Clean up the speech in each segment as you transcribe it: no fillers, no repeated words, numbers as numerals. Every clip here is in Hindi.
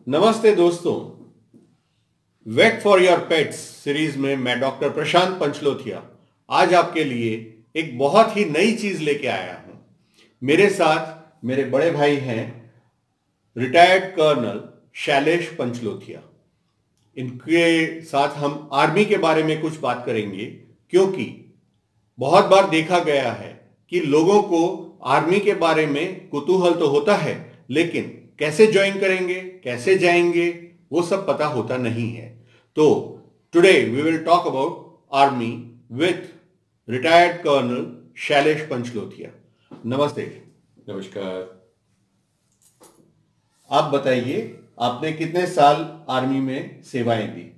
नमस्ते दोस्तों। Vet for your pets series में मैं डॉक्टर प्रशांत पंचलोथिया आज आपके लिए एक बहुत ही नई चीज लेके आया हूं। मेरे साथ मेरे बड़े भाई हैं रिटायर्ड कर्नल शैलेश पंचलोथिया। इनके साथ हम आर्मी के बारे में कुछ बात करेंगे, क्योंकि बहुत बार देखा गया है कि लोगों को आर्मी के बारे में कुतूहल तो होता है, लेकिन कैसे ज्वाइन करेंगे, कैसे जाएंगे, वो सब पता होता नहीं है। तो today we will talk about army with retired colonel Shailesh Panchlothia. नमस्ते। नमस्कार। आप बताइए, आपने कितने साल आर्मी में सेवाएं दी?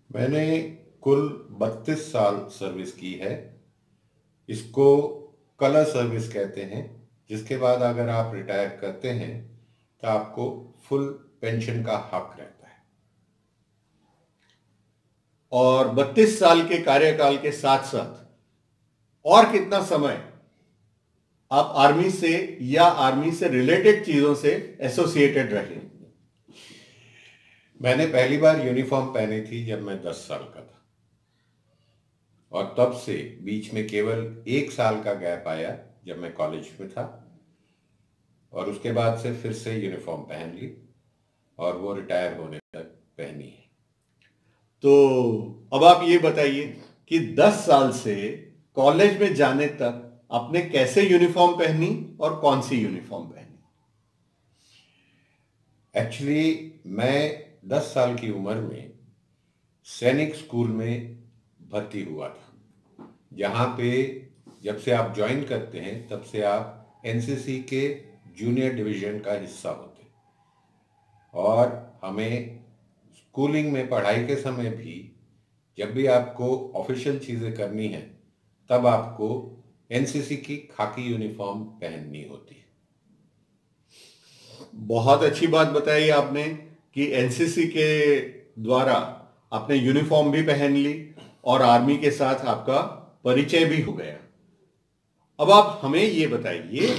मैंने कुल 32 साल सर्विस की है। इसको कलर सर्विस कहते हैं, जिसके बाद अगर आप रिटायर करते हैं तो आपको फुल पेंशन का हक रहता है। और 32 साल के कार्यकाल के साथ साथ और कितना समय आप आर्मी से या आर्मी से रिलेटेड चीजों से एसोसिएटेड रहे? मैंने पहली बार यूनिफॉर्म पहनी थी जब मैं 10 साल का था, और तब से बीच में केवल 1 साल का गैप आया जब मैं कॉलेज में था, और उसके बाद से फिर से यूनिफॉर्म पहन ली और वो रिटायर होने तक पहनी है। तो अब आप ये बताइए कि 10 साल से कॉलेज में जाने तक आपने कैसे यूनिफॉर्म पहनी और कौन सी यूनिफॉर्म पहनी? एक्चुअली मैं 10 साल की उम्र में सैनिक स्कूल में भर्ती हुआ था, जहाँ पे जब से आप ज्वाइन करते हैं तब से आप एनसीसी के जूनियर डिवीजन का हिस्सा होते हैं, और हमें स्कूलिंग में पढ़ाई के समय भी जब भी आपको ऑफिशियल चीज़ें करनी है तब आपको एनसीसी की खाकी यूनिफॉर्म पहननी होती है। बहुत अच्छी बात बताई आपने कि एनसीसी के द्वारा आपने यूनिफॉर्म भी पहन ली और आर्मी के साथ आपका परिचय भी हो गया। अब आप हमें ये बताइए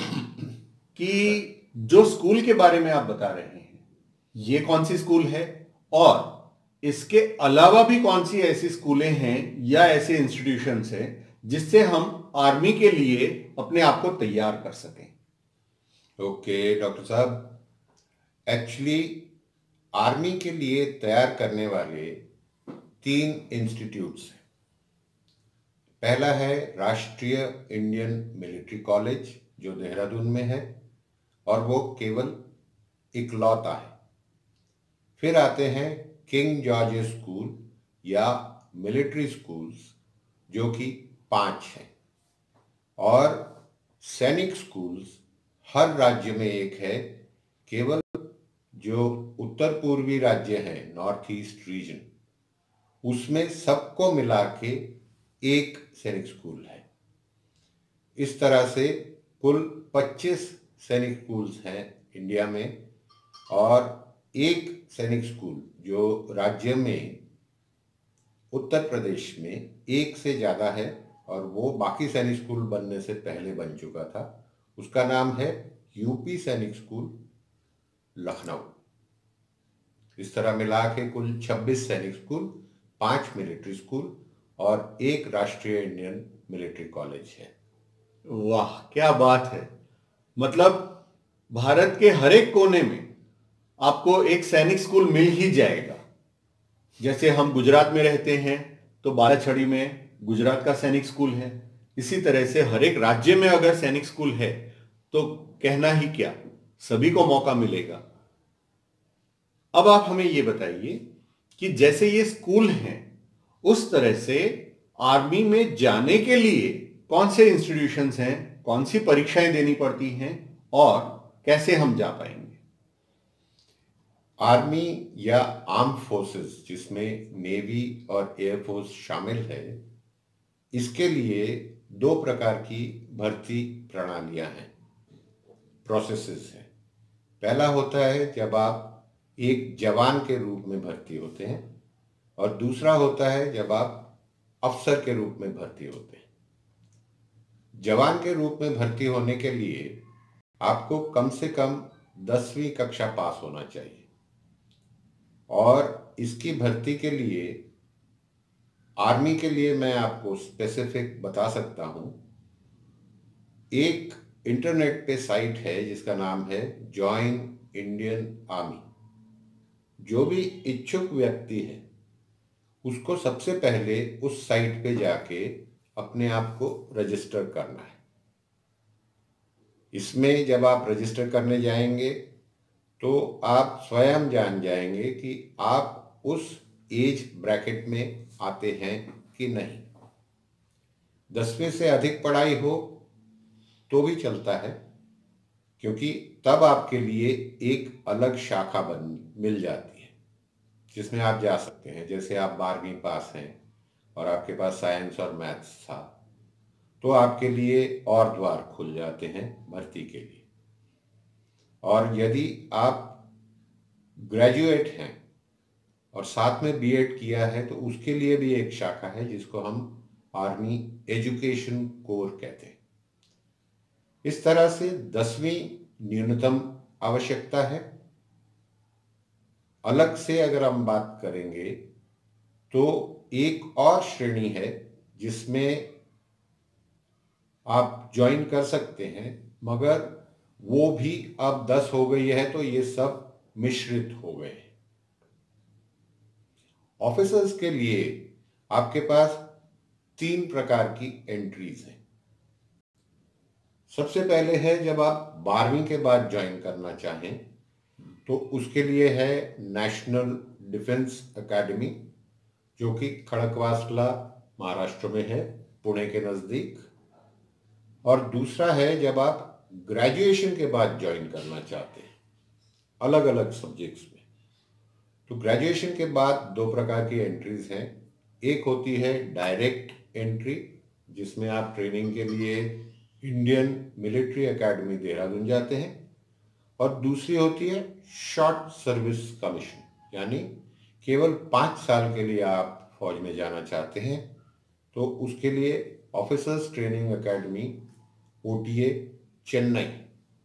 कि जो स्कूल के बारे में आप बता रहे हैं, ये कौन सी स्कूल है, और इसके अलावा भी कौन सी ऐसी स्कूलें हैं या ऐसे इंस्टीट्यूशंस हैं जिससे हम आर्मी के लिए अपने आप को तैयार कर सकें? ओके डॉक्टर साहब, एक्चुअली आर्मी के लिए तैयार करने वाले 3 इंस्टीट्यूट्स हैं। पहला है राष्ट्रीय इंडियन मिलिट्री कॉलेज, जो देहरादून में है, और वो केवल इकलौता है। फिर आते हैं किंग जॉर्ज स्कूल या मिलिट्री स्कूल्स, जो कि 5 हैं, और सैनिक स्कूल्स हर राज्य में एक है। केवल जो उत्तर पूर्वी राज्य हैं, नॉर्थ ईस्ट रीजन, उसमें सबको मिला के एक सैनिक स्कूल है। इस तरह से कुल 25 सैनिक स्कूल्स हैं इंडिया में, और एक सैनिक स्कूल जो राज्य में उत्तर प्रदेश में एक से ज़्यादा है, और वो बाकी सैनिक स्कूल बनने से पहले बन चुका था। उसका नाम है यूपी सैनिक स्कूल लखनऊ। इस तरह मिला के कुल 26 सैनिक स्कूल, 5 मिलिट्री स्कूल और एक राष्ट्रीय इंडियन मिलिट्री कॉलेज है। वाह, क्या बात है! मतलब भारत के हर एक कोने में आपको एक सैनिक स्कूल मिल ही जाएगा। जैसे हम गुजरात में रहते हैं तो बालाछड़ी में गुजरात का सैनिक स्कूल है, इसी तरह से हर एक राज्य में अगर सैनिक स्कूल है तो कहना ही क्या, सभी को मौका मिलेगा। अब आप हमें ये बताइए कि जैसे ये स्कूल हैं, उस तरह से आर्मी में जाने के लिए कौन से इंस्टीट्यूशंस हैं, कौन सी परीक्षाएं देनी पड़ती हैं, और कैसे हम जा पाएंगे? आर्मी या आर्म फोर्सेस, जिसमें नेवी और एयरफोर्स शामिल है, इसके लिए 2 प्रकार की भर्ती प्रणालियां हैं, प्रोसेसेस हैं। पहला होता है जब आप एक जवान के रूप में भर्ती होते हैं, और दूसरा होता है जब आप अफसर के रूप में भर्ती होते हैं। जवान के रूप में भर्ती होने के लिए आपको कम से कम 10वीं कक्षा पास होना चाहिए, और इसकी भर्ती के लिए आर्मी के लिए मैं आपको स्पेसिफिक बता सकता हूं। एक इंटरनेट पे साइट है जिसका नाम है जॉइन इंडियन आर्मी। जो भी इच्छुक व्यक्ति है उसको सबसे पहले उस साइट पे जाके अपने आप को रजिस्टर करना है। इसमें जब आप रजिस्टर करने जाएंगे तो आप स्वयं जान जाएंगे कि आप उस एज ब्रैकेट में आते हैं कि नहीं। 10वीं से अधिक पढ़ाई हो तो भी चलता है, क्योंकि तब आपके लिए एक अलग शाखा मिल जाती है जिसमें आप जा सकते हैं। जैसे आप 12वीं पास हैं और आपके पास साइंस और मैथ्स था, तो आपके लिए और द्वार खुल जाते हैं भर्ती के लिए। और यदि आप ग्रेजुएट हैं और साथ में बीएड किया है तो उसके लिए भी एक शाखा है जिसको हम आर्मी एजुकेशन कोर कहते हैं। इस तरह से 10वीं न्यूनतम आवश्यकता है। अलग से अगर हम बात करेंगे तो एक और श्रेणी है जिसमें आप ज्वाइन कर सकते हैं, मगर वो भी अब 10 हो गई है तो ये सब मिश्रित हो गए हैं। ऑफिसर्स के लिए आपके पास 3 प्रकार की एंट्रीज हैं। सबसे पहले है जब आप 12वीं के बाद ज्वाइन करना चाहें तो उसके लिए है नेशनल डिफेंस एकेडमी, जो कि खड़कवासला महाराष्ट्र में है, पुणे के नज़दीक। और दूसरा है जब आप ग्रेजुएशन के बाद ज्वाइन करना चाहते हैं अलग अलग सब्जेक्ट्स में। तो ग्रेजुएशन के बाद 2 प्रकार की एंट्रीज हैं। एक होती है डायरेक्ट एंट्री, जिसमें आप ट्रेनिंग के लिए इंडियन मिलिट्री एकेडमी देहरादून जाते हैं, और दूसरी होती है शॉर्ट सर्विस कमीशन, यानी केवल 5 साल के लिए आप फौज में जाना चाहते हैं तो उसके लिए officers training academy OTA Chennai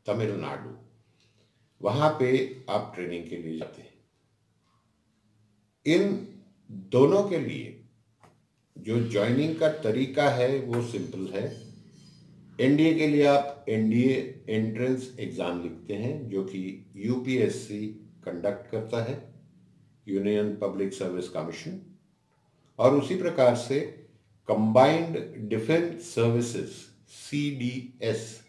Tamil Nadu, वहां पे आप ट्रेनिंग के लिए जाते हैं। इन दोनों के लिए जो ज्वाइनिंग का तरीका है वो सिंपल है। एनडीए के लिए आप एनडीए एंट्रेंस एग्जाम लिखते हैं, जो कि यूपीएससी कंडक्ट करता है, यूनियन पब्लिक सर्विस कमीशन। और उसी प्रकार से कंबाइंड डिफेंस सर्विसेज सीडीएस,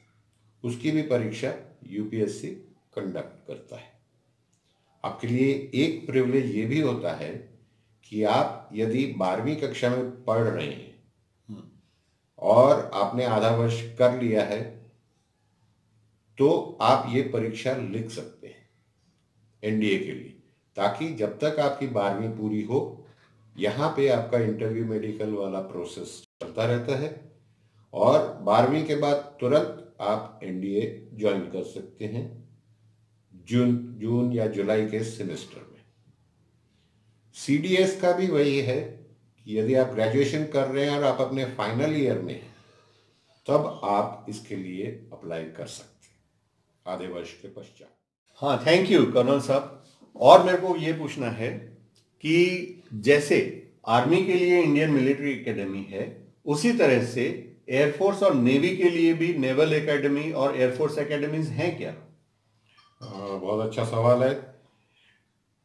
उसकी भी परीक्षा यूपीएससी कंडक्ट करता है। आपके लिए एक प्रिविलेज ये भी होता है कि आप यदि 12वीं कक्षा में पढ़ रहे हैं और आपने आधा वर्ष कर लिया है तो आप ये परीक्षा लिख सकते हैं एनडीए के लिए, ताकि जब तक आपकी 12वीं पूरी हो यहाँ पे आपका इंटरव्यू मेडिकल वाला प्रोसेस चलता रहता है, और 12वीं के बाद तुरंत आप एनडीए ज्वाइन कर सकते हैं जून या जुलाई के सेमेस्टर में। सीडीएस का भी वही है कि यदि आप ग्रेजुएशन कर रहे हैं और आप अपने फाइनल ईयर में हैं तब आप इसके लिए अप्लाई कर सकते हैं आधे वर्ष के पश्चात। हाँ, थैंक यू कर्नल साहब। और मेरे को ये पूछना है कि जैसे आर्मी के लिए इंडियन मिलिट्री एकेडमी है, उसी तरह से एयरफोर्स और नेवी के लिए भी नेवल एकेडमी और एयरफोर्स एकेडमीज हैं क्या? बहुत अच्छा सवाल है।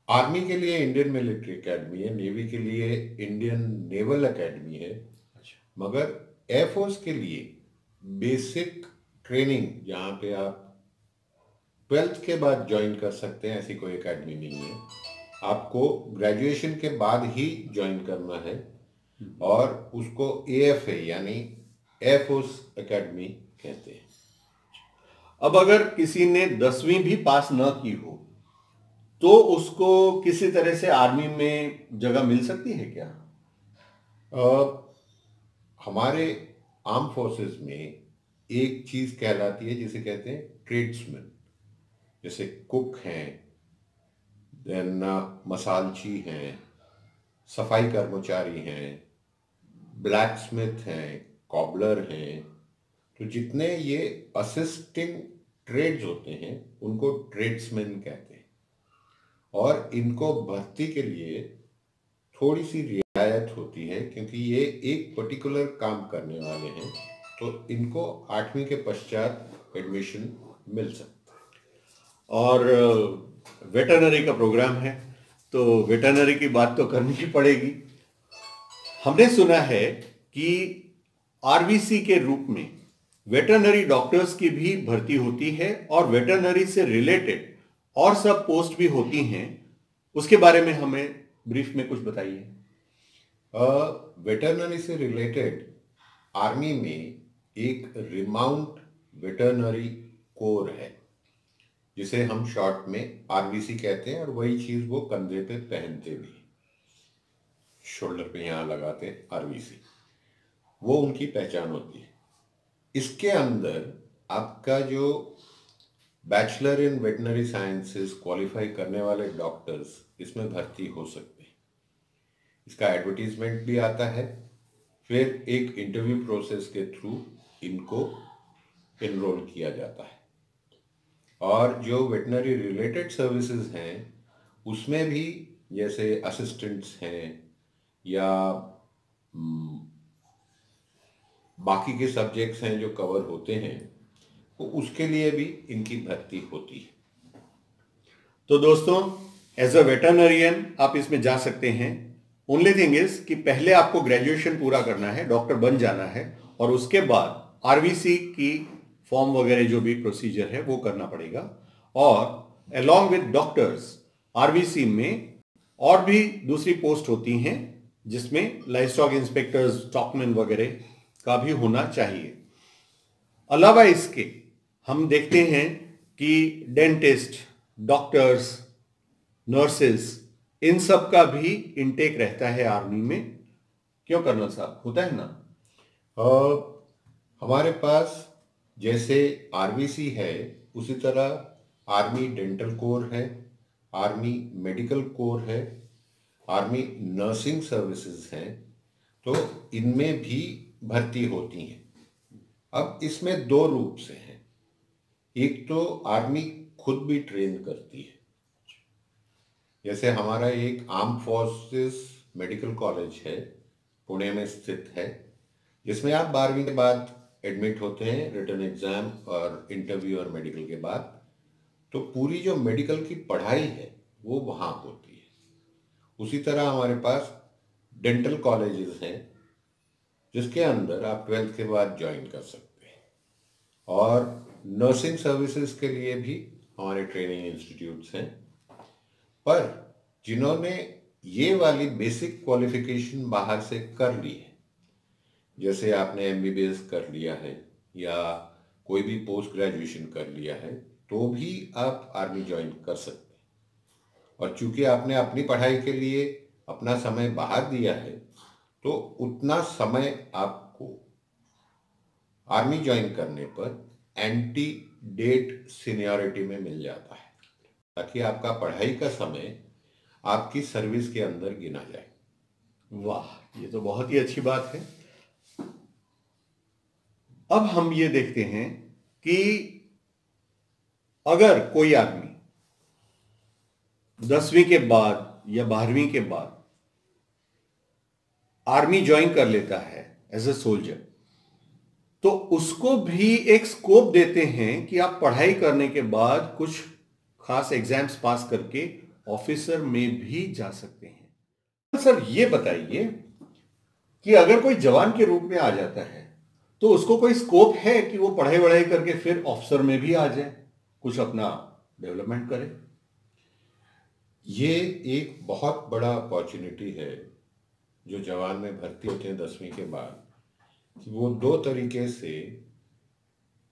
आर्मी के लिए इंडियन मिलिट्री एकेडमी है, नेवी के लिए इंडियन नेवल एकेडमी है। अच्छा। मगर एयरफोर्स के लिए बेसिक ट्रेनिंग जहाँ पे आप 12th के बाद ज्वाइन कर सकते हैं, ऐसी कोई एकेडमी नहीं है। आपको ग्रेजुएशन के बाद ही ज्वाइन करना है, और उसको एएफए यानी एयरफोर्स एकेडमी कहते हैं। अब अगर किसी ने 10वीं भी पास न की हो तो उसको किसी तरह से आर्मी में जगह मिल सकती है क्या? हमारे आर्म फोर्सेस में एक चीज कहलाती है जिसे कहते हैं ट्रेड्समैन। जैसे कुक हैं, देन मसालची हैं, सफाई कर्मचारी हैं, ब्लैक स्मिथ हैं, कॉबलर हैं। तो जितने ये असिस्टिंग ट्रेड्स होते हैं उनको ट्रेड्समैन कहते हैं। और इनको भर्ती के लिए थोड़ी सी रियायत होती है, क्योंकि ये एक पर्टिकुलर काम करने वाले हैं, तो इनको 8वीं के पश्चात एडमिशन मिल सकता है। और वेटरनरी का प्रोग्राम है तो वेटरनरी की बात तो करनी ही पड़ेगी। हमने सुना है कि आरवीसी के रूप में वेटरनरी डॉक्टर्स की भी भर्ती होती है और वेटरनरी से रिलेटेड और सब पोस्ट भी होती हैं। उसके बारे में हमें ब्रीफ में कुछ बताइए। वेटरनरी से रिलेटेड आर्मी में एक रिमाउंट वेटरनरी कोर है, जिसे हम शॉर्ट में आरवीसी कहते हैं, और वही चीज वो कंधे पे पहनते भी, शोल्डर पे यहाँ लगाते हैं आरवीसी, वो उनकी पहचान होती है। इसके अंदर आपका जो bachelor in veterinary sciences qualify करने वाले डॉक्टर्स इसमें भर्ती हो सकते हैं। इसका एडवर्टीजमेंट भी आता है, फिर एक इंटरव्यू प्रोसेस के थ्रू इनको इनरोल किया जाता है। और जो वेटनरी रिलेटेड सर्विसेज हैं उसमें भी, जैसे असिस्टेंट्स हैं या बाकी के सब्जेक्ट्स हैं जो कवर होते हैं, तो उसके लिए भी इनकी भर्ती होती है। तो दोस्तों, एज अ वेटरनरियन आप इसमें जा सकते हैं। ओनली थिंग इज कि पहले आपको ग्रेजुएशन पूरा करना है, डॉक्टर बन जाना है, और उसके बाद आरवीसी की फॉर्म वगैरह जो भी प्रोसीजर है वो करना पड़ेगा। और अलोंग विद डॉक्टर्स आरवीसी में और भी दूसरी पोस्ट होती हैं, जिसमें लाइफ स्टॉक इंस्पेक्टर्स, स्टॉकमैन वगैरह का भी होना चाहिए। अलावा इसके हम देखते हैं कि डेंटिस्ट, डॉक्टर्स, नर्सेस, इन सब का भी इनटेक रहता है आर्मी में। क्यों कर्नल साहब, होता है ना? हमारे पास जैसे आरवीसी है, उसी तरह आर्मी डेंटल कोर है, आर्मी मेडिकल कोर है, आर्मी नर्सिंग सर्विसेज हैं, तो इनमें भी भर्ती होती हैं। अब इसमें दो रूप से हैं। एक तो आर्मी खुद भी ट्रेन करती है, जैसे हमारा एक आर्म फोर्सेस मेडिकल कॉलेज है, पुणे में स्थित है, जिसमें आप 12वीं के बाद एडमिट होते हैं, रिटन एग्जाम और इंटरव्यू और मेडिकल के बाद। तो पूरी जो मेडिकल की पढ़ाई है वो वहाँ होती है। उसी तरह हमारे पास डेंटल कॉलेजेस हैं, जिसके अंदर आप 12th के बाद ज्वाइन कर सकते हैं। और नर्सिंग सर्विसेज के लिए भी हमारे ट्रेनिंग इंस्टीट्यूट्स हैं। पर जिन्होंने ये वाली बेसिक क्वालिफिकेशन बाहर से कर ली है, जैसे आपने एमबीबीएस कर लिया है या कोई भी पोस्ट ग्रेजुएशन कर लिया है, तो भी आप आर्मी ज्वाइन कर सकते हैं। और चूंकि आपने अपनी पढ़ाई के लिए अपना समय बाहर दिया है, तो उतना समय आपको आर्मी ज्वाइन करने पर एंटी डेट सीनियरिटी में मिल जाता है, ताकि आपका पढ़ाई का समय आपकी सर्विस के अंदर गिना जाए। वाह, ये तो बहुत ही अच्छी बात है। अब हम ये देखते हैं कि अगर कोई आदमी 10वीं के बाद या 12वीं के बाद आर्मी ज्वाइन कर लेता है एज अ सोल्जर, तो उसको भी एक स्कोप देते हैं कि आप पढ़ाई करने के बाद कुछ खास एग्जाम्स पास करके ऑफिसर में भी जा सकते हैं। सर, ये बताइए कि अगर कोई जवान के रूप में आ जाता है, तो उसको कोई स्कोप है कि वो पढ़ाई वढ़ाई करके फिर ऑफिसर में भी आ जाए, कुछ अपना डेवलपमेंट करे? ये एक बहुत बड़ा अपॉर्चुनिटी है जो जवान में भर्ती होते हैं 10वीं के बाद, कि वो दो तरीके से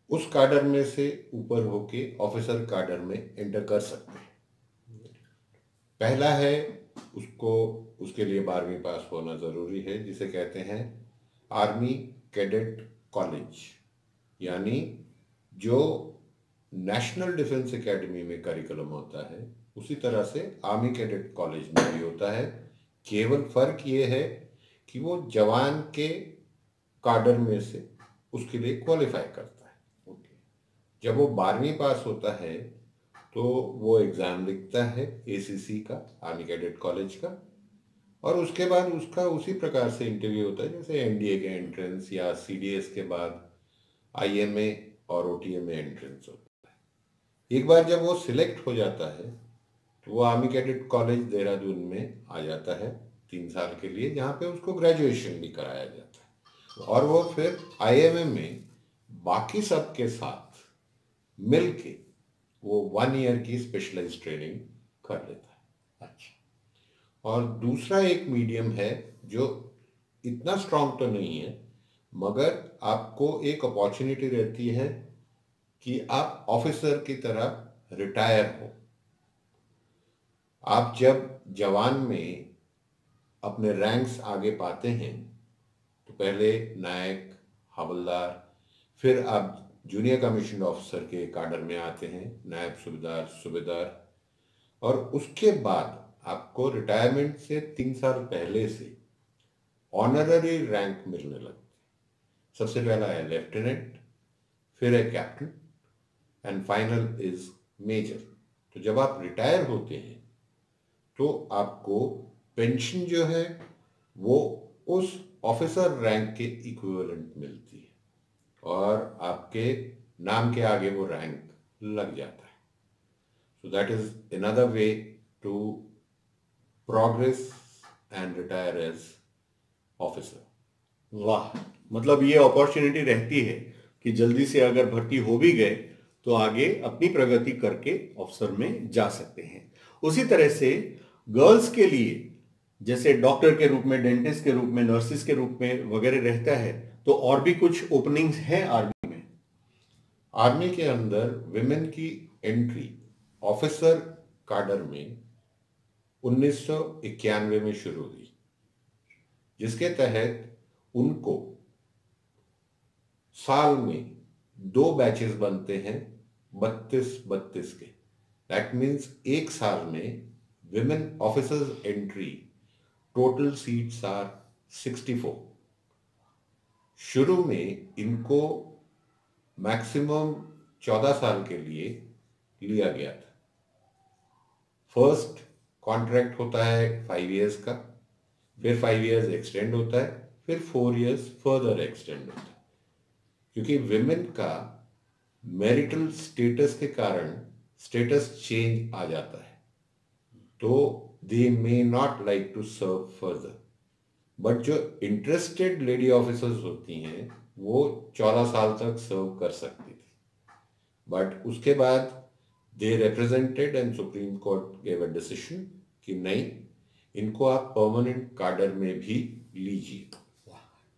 उस काडर में से ऊपर होके ऑफिसर काडर में एंटर कर सकते हैं। पहला है, उसको उसके लिए 12वीं पास होना ज़रूरी है, जिसे कहते हैं आर्मी कैडेट कॉलेज, यानी जो नेशनल डिफेंस एकेडमी में करिकुलम होता है, उसी तरह से आर्मी कैडेट कॉलेज में भी होता है। केवल फर्क ये है कि वो जवान के काडर में से उसके लिए क्वालिफाई करता है। जब वो 12वीं पास होता है, तो वो एग्ज़ाम लिखता है ACC का, आर्मी कैडेट कॉलेज का, और उसके बाद उसका उसी प्रकार से इंटरव्यू होता है जैसे NDA के एंट्रेंस या CDS के बाद IMA और OTA में एंट्रेंस होता है। एक बार जब वो सिलेक्ट हो जाता है तो वो आर्मी कैडेट कॉलेज देहरादून में आ जाता है 3 साल के लिए, जहाँ पे उसको ग्रेजुएशन भी कराया जाता है, और वो फिर IMA में बाकी सब के साथ मिल के वो 1 ईयर की स्पेशलाइज ट्रेनिंग कर लेता है। अच्छा। और दूसरा एक मीडियम है जो इतना स्ट्रांग तो नहीं है, मगर आपको एक अपॉर्चुनिटी रहती है कि आप ऑफिसर की तरह रिटायर हो। आप जब जवान में अपने रैंक्स आगे पाते हैं तो पहले नायक, हवलदार, फिर आप जूनियर कमीशन ऑफिसर के काडर में आते हैं, नायब सूबेदार, सूबेदार, और उसके बाद आपको रिटायरमेंट से 3 साल पहले से ऑनररी रैंक मिलने लगती है। सबसे पहला है लेफ्टिनेंट, फिर है captain, and final is major. तो जब आप रिटायर होते हैं तो आपको पेंशन जो है वो उस ऑफिसर रैंक के इक्विवेलेंट मिलती है, और आपके नाम के आगे वो रैंक लग जाता है। So that is another way to progress and retire as officer. वाह, मतलब ये अपॉर्चुनिटी रहती है कि जल्दी से अगर भर्ती हो भी गए तो आगे अपनी प्रगति करके अफसर में जा सकते हैं। उसी तरह से गर्ल्स के लिए जैसे डॉक्टर के रूप में, डेंटिस्ट के रूप में, नर्सिस के रूप में वगैरह रहता है, तो और भी कुछ ओपनिंग्स हैं आर्मी में? आर्मी के अंदर विमेन की एंट्री ऑफिसर काडर में 1991 में शुरू हुई, जिसके तहत उनको साल में 2 बैचेस बनते हैं 32-32 के। दैट मीन्स एक साल में women officers entry total seats are 64। शुरू में इनको मैक्सिमम 14 साल के लिए लिया गया था। फर्स्ट कॉन्ट्रैक्ट होता है 5 इयर्स का, फिर 5 इयर्स एक्सटेंड होता है, फिर 4 इयर्स फर्दर एक्सटेंड होता है, क्योंकि विमेन का मैरिटल स्टेटस के कारण स्टेटस चेंज आ जाता है, तो they may not like to serve further. But जो इंटरेस्टेड लेडी ऑफिसर्स होती हैं वो 14 साल तक सर्व कर सकती थी, बट उसके बाद they represented and supreme court gave a decision कि नहीं, इनको आप परमानेंट काडर में भी लीजिए।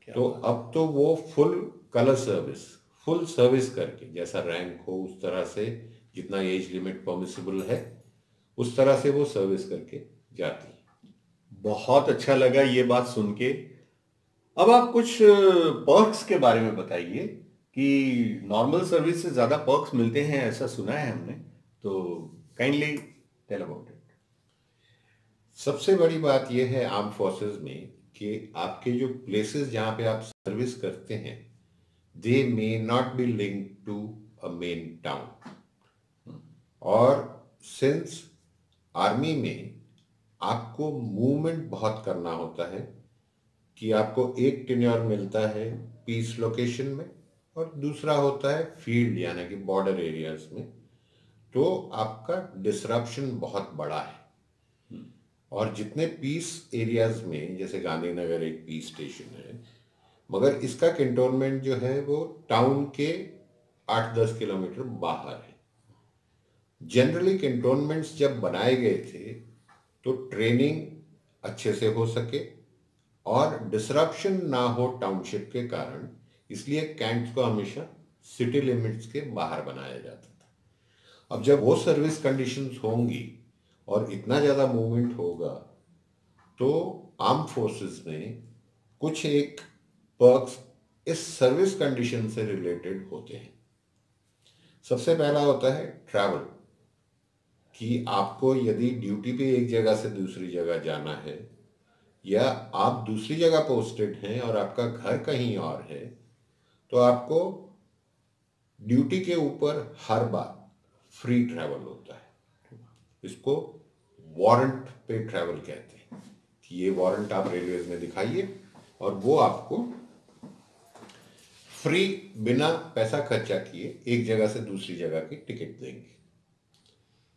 तो अब तो वो full colour service, full service करके, जैसा रैंक हो उस तरह से, जितना एज लिमिट परमिसिबल है उस तरह से वो सर्विस करके जाती है। बहुत अच्छा लगा ये बात सुन के। अब आप कुछ पर्क्स के बारे में बताइए कि नॉर्मल सर्विस से ज्यादा पर्क्स मिलते हैं, ऐसा सुना है हमने, तो काइंडली टेल अबाउट इट। सबसे बड़ी बात यह है आर्म फोर्सेस में कि आपके जो प्लेसेस जहाँ पे आप सर्विस करते हैं, they may not be linked to a main town. और सिंस आर्मी में आपको मूवमेंट बहुत करना होता है कि आपको एक टेन्योर मिलता है पीस लोकेशन में और दूसरा होता है फील्ड यानी कि बॉर्डर एरियाज में, तो आपका डिसरप्शन बहुत बड़ा है। और जितने पीस एरियाज में, जैसे गांधीनगर एक पीस स्टेशन है, मगर इसका कैंटोनमेंट जो है वो टाउन के 8-10 किलोमीटर बाहर है। जनरली कैंटोनमेंट्स जब बनाए गए थे तो ट्रेनिंग अच्छे से हो सके और डिसरप्शन ना हो टाउनशिप के कारण, इसलिए कैंट्स को हमेशा सिटी लिमिट्स के बाहर बनाया जाता था। अब जब वो सर्विस कंडीशंस होंगी और इतना ज़्यादा मूवमेंट होगा, तो आर्म फोर्सेस में कुछ एक पर्क्स इस सर्विस कंडीशन से रिलेटेड होते हैं। सबसे पहला होता है ट्रैवल, कि आपको यदि ड्यूटी पे एक जगह से दूसरी जगह जाना है या आप दूसरी जगह पोस्टेड हैं और आपका घर कहीं और है, तो आपको ड्यूटी के ऊपर हर बार फ्री ट्रैवल होता है। इसको वारंट पे ट्रैवल कहते हैं कि ये वारंट आप रेलवेज में दिखाइए और वो आपको फ्री, बिना पैसा खर्चा किए एक जगह से दूसरी जगह की टिकट देंगे।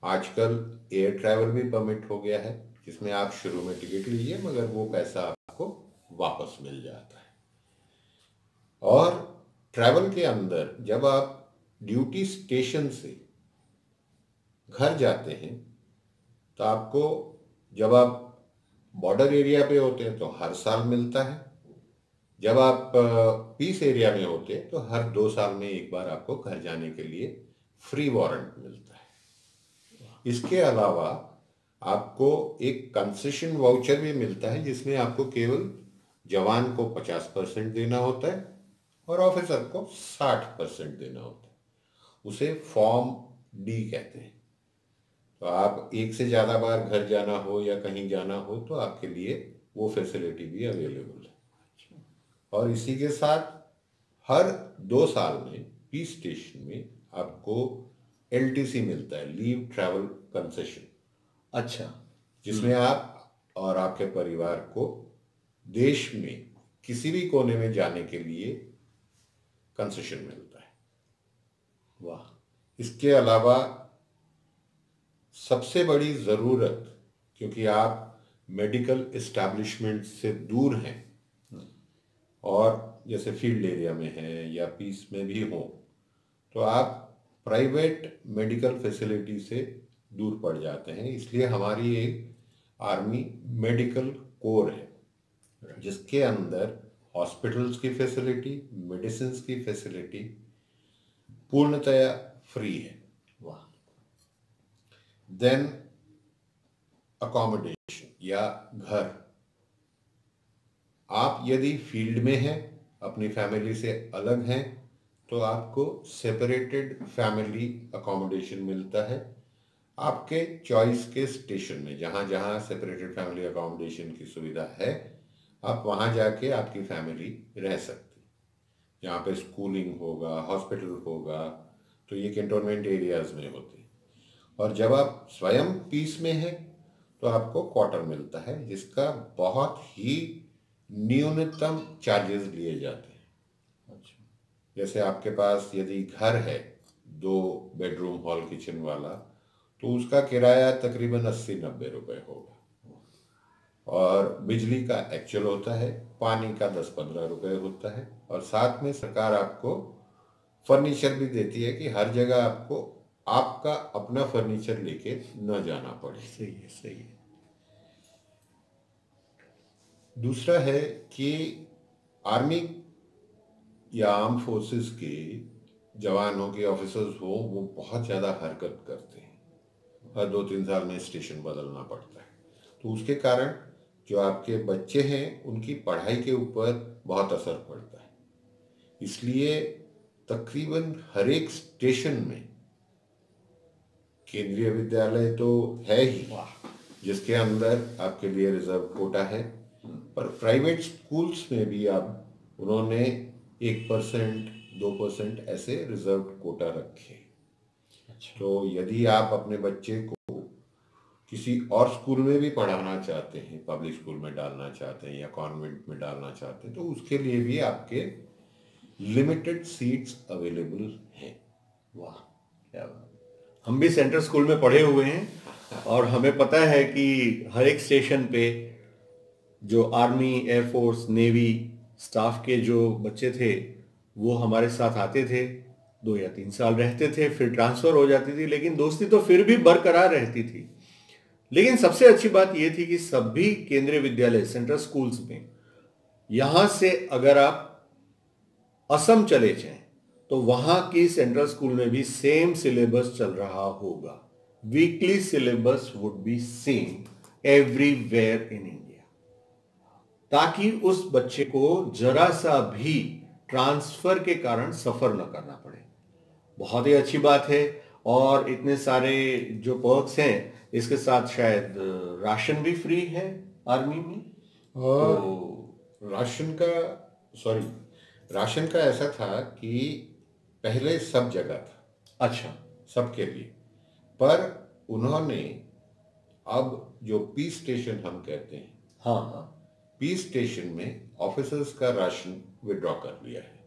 आजकल एयर ट्रैवल भी परमिट हो गया है, जिसमें आप शुरू में टिकट लीजिए मगर वो पैसा आपको वापस मिल जाता है। और ट्रैवल के अंदर जब आप ड्यूटी स्टेशन से घर जाते हैं तो आपको, जब आप बॉर्डर एरिया पे होते हैं तो हर साल मिलता है, जब आप पीस एरिया में होते हैं तो हर 2 साल में एक बार आपको घर जाने के लिए फ्री वारंट मिलता है। इसके अलावा आपको एक कंसेशन वाउचर भी मिलता है, जिसमें आपको केवल जवान को 50% देना होता है और ऑफिसर को 60% देना होता है। उसे फॉर्म डी कहते हैं। तो आप एक से ज़्यादा बार घर जाना हो या कहीं जाना हो तो आपके लिए वो फैसिलिटी भी अवेलेबल है। और इसी के साथ हर 2 साल में पीस स्टेशन में आपको LTC मिलता है, लीव ट्रैवल कंसेशन। अच्छा। जिसमें आप और आपके परिवार को देश में किसी भी कोने में जाने के लिए कंसेशन मिलता है। वाह। इसके अलावा सबसे बड़ी ज़रूरत, क्योंकि आप मेडिकल इस्टेब्लिशमेंट से दूर हैं और जैसे फील्ड एरिया में हैं या पीस में भी हो, तो आप प्राइवेट मेडिकल फैसिलिटी से दूर पड़ जाते हैं। इसलिए हमारी एक आर्मी मेडिकल कोर है, जिसके अंदर हॉस्पिटल्स की फैसिलिटी, मेडिसिन की फैसिलिटी पूर्णतया फ्री है। वाह। देन अकोमोडेशन या घर, आप यदि फील्ड में हैं, अपनी फैमिली से अलग हैं, तो आपको सेपरेटेड फैमिली अकोमोडेशन मिलता है। आपके चॉइस के स्टेशन में जहाँ जहाँ सेपरेटेड फैमिली अकोमोडेशन की सुविधा है, आप वहाँ जाके आपकी फैमिली रह सकती। जहाँ पे स्कूलिंग होगा, हॉस्पिटल होगा, तो ये कैंटोनमेंट एरियाज में होते हैं। और जब आप स्वयं पीस में हैं तो आपको क्वार्टर मिलता है, जिसका बहुत ही न्यूनतम चार्जेस लिए जाते हैं। अच्छा। जैसे आपके पास यदि घर है 2 बेडरूम हॉल किचन वाला, तो उसका किराया तकरीबन 80-90 रुपए होगा। और बिजली का एक्चुअल होता है, पानी का 10-15 रुपए होता है। और साथ में सरकार आपको फर्नीचर भी देती है कि हर जगह आपको आपका अपना फर्नीचर लेके न जाना पड़े। सही है, सही है। दूसरा है कि आर्मी या आर्म फोर्सेस के जवान हो, के ऑफिसर्स हो, वो बहुत ज़्यादा हरकत करते हैं। हर 2-3 साल में स्टेशन बदलना पड़ता है, तो उसके कारण जो आपके बच्चे हैं उनकी पढ़ाई के ऊपर बहुत असर पड़ता है। इसलिए तकरीबन हर एक स्टेशन में केंद्रीय विद्यालय तो है ही, जिसके अंदर आपके लिए रिजर्व कोटा है, पर प्राइवेट स्कूल्स में भी आप उन्होंने 1%, 2% ऐसे रिजर्व कोटा रखे। अच्छा। तो यदि आप अपने बच्चे को किसी और स्कूल में भी पढ़ाना चाहते हैं, पब्लिक स्कूल में डालना चाहते हैं या कॉन्वेंट में डालना चाहते हैं, तो उसके लिए भी आपके लिमिटेड सीट्स अवेलेबल हैं। वाह, क्या बात। हम भी सेंट्रल स्कूल में पढ़े हुए हैं और हमें पता है कि हर एक स्टेशन पे जो आर्मी, एयरफोर्स, नेवी स्टाफ के जो बच्चे थे वो हमारे साथ आते थे, 2 या 3 साल रहते थे, फिर ट्रांसफर हो जाती थी, लेकिन दोस्ती तो फिर भी बरकरार रहती थी। लेकिन सबसे अच्छी बात यह थी कि सभी केंद्रीय विद्यालय, सेंट्रल स्कूल्स में, यहां से अगर आप असम चले जाएं तो वहां की सेंट्रल स्कूल में भी सेम सिलेबस चल रहा होगा। Weekly syllabus would be same everywhere in India, ताकि उस बच्चे को जरा सा भी ट्रांसफर के कारण सफर न करना पड़े। बहुत ही अच्छी बात है। और इतने सारे जो पर्क्स हैं, इसके साथ शायद राशन भी फ्री है आर्मी में। और तो राशन का ऐसा था कि पहले सब जगह था, अच्छा। सबके लिए, पर उन्होंने अब जो पीस स्टेशन हम कहते हैं, हाँ हाँ। पीस स्टेशन में ऑफिसर्स का राशन विड्रॉ कर लिया है।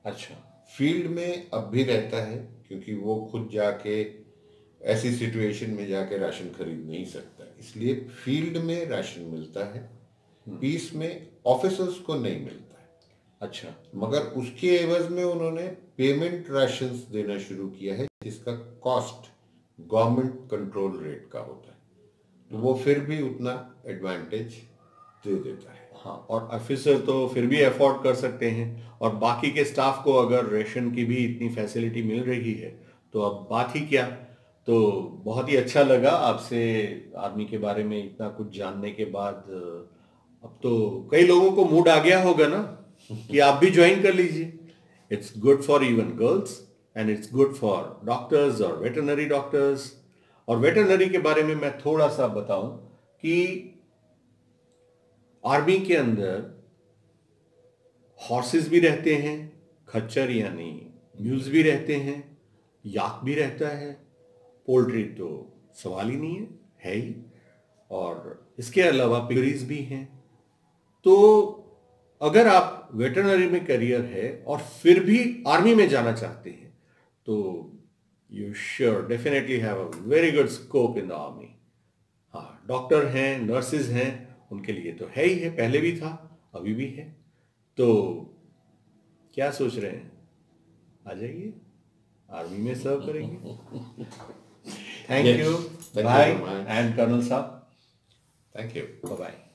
अच्छा। फील्ड में अब भी रहता है, क्योंकि वो खुद जाके ऐसी सिचुएशन में जाके राशन खरीद नहीं सकता, इसलिए फील्ड में राशन मिलता है, पीस में ऑफिसर्स को नहीं मिलता है। अच्छा। मगर उसके एवज में उन्होंने पेमेंट राशंस देना शुरू किया है, जिसका कॉस्ट गवर्नमेंट कंट्रोल रेट का होता है, तो वो फिर भी उतना एडवांटेज दे देता है। हाँ, और ऑफिसर तो फिर भी अफोर्ड कर सकते हैं, और बाकी के स्टाफ को अगर रेशन की भी इतनी फैसिलिटी मिल रही है तो अब बात ही क्या। तो बहुत ही अच्छा लगा आपसे आर्मी के बारे में इतना कुछ जानने के बाद। अब तो कई लोगों को मूड आ गया होगा ना कि आप भी ज्वाइन कर लीजिए। It's good for even girls and it's good for doctors और वेटरनरी डॉक्टर्स। और वेटरनरी के बारे में मैं थोड़ा सा बताऊं कि आर्मी के अंदर हॉर्सेस भी रहते हैं, खच्चर यानी म्यूल्स भी रहते हैं, याक भी रहता है, पोल्ट्री तो सवाल ही नहीं है ही, और इसके अलावा पिगरीज भी हैं। तो अगर आप वेटरनरी में करियर है और फिर भी आर्मी में जाना चाहते हैं तो you sure definitely have a very good scope in the army. हाँ, डॉक्टर हैं, नर्सेज हैं, उनके लिए तो है ही है, पहले भी था, अभी भी है। तो क्या सोच रहे हैं, आ जाइए, आर्मी में सर्व करेंगे। Thank Yes, you thank you भाई very much. एंड कर्नल साहब, थैंक यू। Bye bye.